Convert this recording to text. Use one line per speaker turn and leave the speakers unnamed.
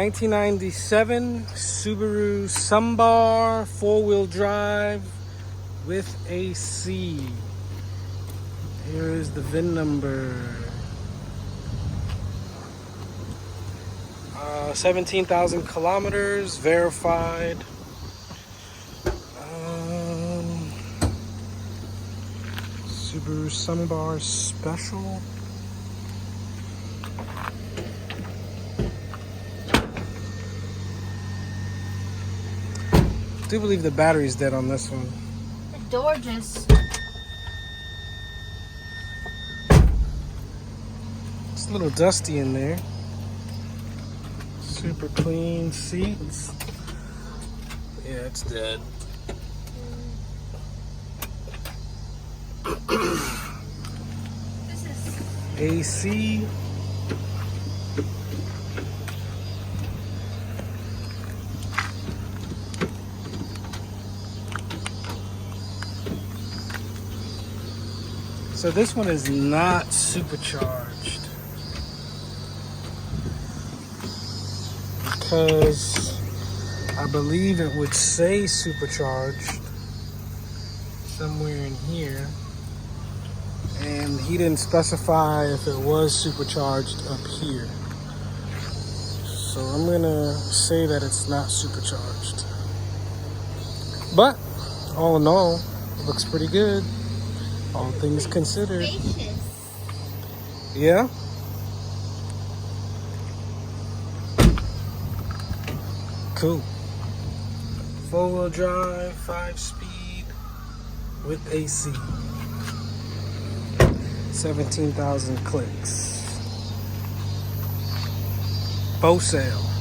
1997 Subaru Sambar 4-wheel drive with AC. Here is the VIN number. 17,000 kilometers, verified. Subaru Sambar Special. I do believe the battery's dead on this one.
The door just...
It's a little dusty in there. Super clean seats. Yeah, it's dead.
This is...
AC. So this one is not supercharged because I believe it would say supercharged somewhere in here, and he didn't specify if it was supercharged up here. So I'm gonna say that it's not supercharged. But all in all, it looks pretty good. All things considered.
Spacious.
Yeah. Cool. 4-wheel drive, 5-speed with AC. 17,000 clicks. For sale.